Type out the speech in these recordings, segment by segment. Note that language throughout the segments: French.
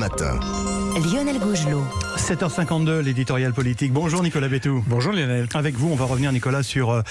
matin. Lionel Gougelot. 7h52, l'éditorial politique. Bonjour Nicolas Bétou. Bonjour Lionel. Avec vous, on va revenir Nicolas sur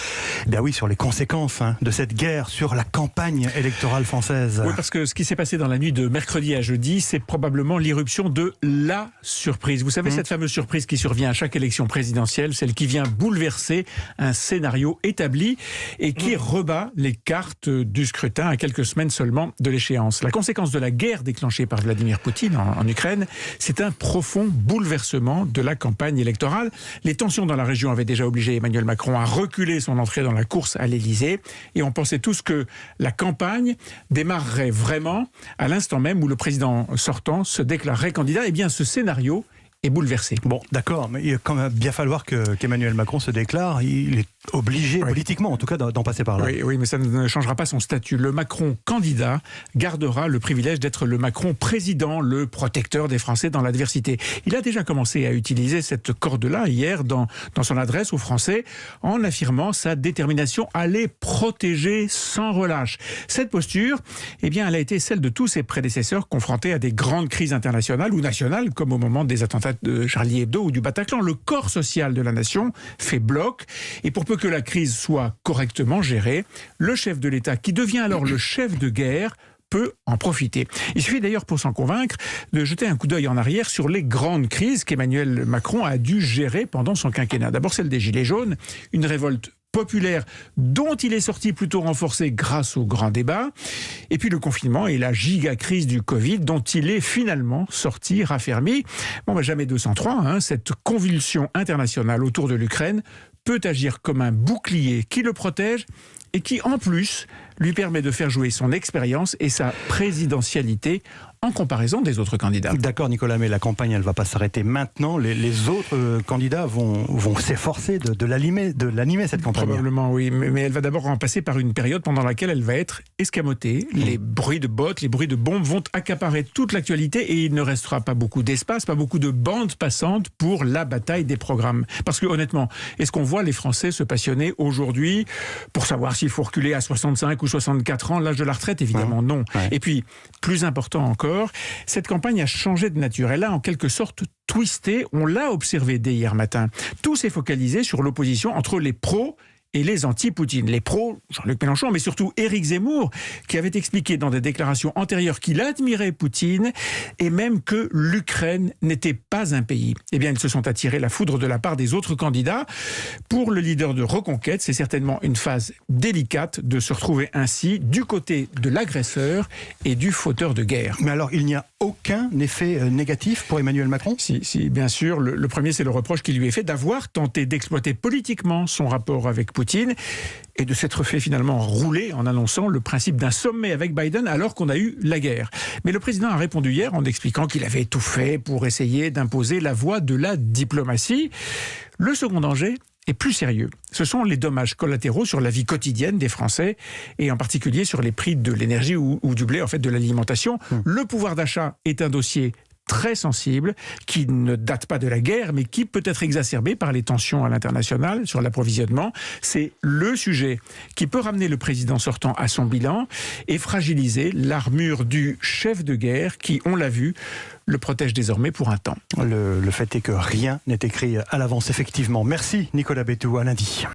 les conséquences de cette guerre sur la campagne électorale française. Oui, parce que ce qui s'est passé dans la nuit de mercredi à jeudi, c'est probablement l'irruption de la surprise. Vous savez, cette fameuse surprise qui survient à chaque élection présidentielle, celle qui vient bouleverser un scénario établi et qui rebat les cartes du scrutin à quelques semaines seulement de l'échéance. La conséquence de la guerre déclenchée par Vladimir Poutine en Ukraine, c'est un profond bouleversement de la campagne électorale. Les tensions dans la région avaient déjà obligé Emmanuel Macron à reculer son entrée dans la course à l'Élysée. Et on pensait tous que la campagne démarrerait vraiment à l'instant même où le président sortant se déclarerait candidat. Eh bien, ce scénario est bouleversé. Bon, d'accord, mais il va quand même bien falloir qu'Emmanuel Macron se déclare. Il est obligé, politiquement en tout cas, d'en passer par là. Oui, mais ça ne changera pas son statut. Le Macron candidat gardera le privilège d'être le Macron président, le protecteur des Français dans l'adversité. Il a déjà commencé à utiliser cette corde-là hier dans son adresse aux Français en affirmant sa détermination à les protéger sans relâche. Cette posture, eh bien, elle a été celle de tous ses prédécesseurs confrontés à des grandes crises internationales ou nationales, comme au moment des attentats de Charlie Hebdo ou du Bataclan. Le corps social de la nation fait bloc, et pour peu que la crise soit correctement gérée, le chef de l'État, qui devient alors le chef de guerre, peut en profiter. Il suffit d'ailleurs pour s'en convaincre de jeter un coup d'œil en arrière sur les grandes crises qu'Emmanuel Macron a dû gérer pendant son quinquennat. D'abord celle des Gilets jaunes, une révolte populaire dont il est sorti plutôt renforcé grâce au grand débat, et puis le confinement et la giga-crise du Covid dont il est finalement sorti raffermi. Jamais 203, cette convulsion internationale autour de l'Ukraine peut agir comme un bouclier qui le protège et qui, en plus, lui permet de faire jouer son expérience et sa présidentialité en comparaison des autres candidats. D'accord Nicolas, mais la campagne, elle ne va pas s'arrêter maintenant. Les autres candidats vont s'efforcer de l'animer, cette campagne. Probablement, oui, mais elle va d'abord en passer par une période pendant laquelle elle va être escamotée. Les bruits de bottes, les bruits de bombes vont accaparer toute l'actualité et il ne restera pas beaucoup d'espace, pas beaucoup de bandes passantes pour la bataille des programmes. Parce que honnêtement, est-ce qu'on voit les Français se passionner aujourd'hui pour savoir s'il faut reculer à 65 ou 64 ans, l'âge de la retraite? Évidemment non. Ouais. Et puis, plus important encore, cette campagne a changé de nature. Elle a en quelque sorte twisté, on l'a observé dès hier matin. Tout s'est focalisé sur l'opposition entre les pros et les anti-Poutine. Les pros, Jean-Luc Mélenchon, mais surtout Éric Zemmour, qui avait expliqué dans des déclarations antérieures qu'il admirait Poutine et même que l'Ukraine n'était pas un pays. Eh bien, ils se sont attirés la foudre de la part des autres candidats. Pour le leader de Reconquête, c'est certainement une phase délicate de se retrouver ainsi du côté de l'agresseur et du fauteur de guerre. Mais alors, il n'y a aucun effet négatif pour Emmanuel Macron ? Si, bien sûr. Le premier, c'est le reproche qui lui est fait d'avoir tenté d'exploiter politiquement son rapport avec Poutine et de s'être fait finalement rouler en annonçant le principe d'un sommet avec Biden alors qu'on a eu la guerre. Mais le président a répondu hier en expliquant qu'il avait tout fait pour essayer d'imposer la voie de la diplomatie. Le second danger est plus sérieux. Ce sont les dommages collatéraux sur la vie quotidienne des Français et en particulier sur les prix de l'énergie ou du blé, en fait de l'alimentation. Le pouvoir d'achat est un dossier très sensible, qui ne date pas de la guerre, mais qui peut être exacerbé par les tensions à l'international sur l'approvisionnement. C'est le sujet qui peut ramener le président sortant à son bilan et fragiliser l'armure du chef de guerre qui, on l'a vu, le protège désormais pour un temps. Le fait est que rien n'est écrit à l'avance, effectivement. Merci Nicolas Bétou, à lundi.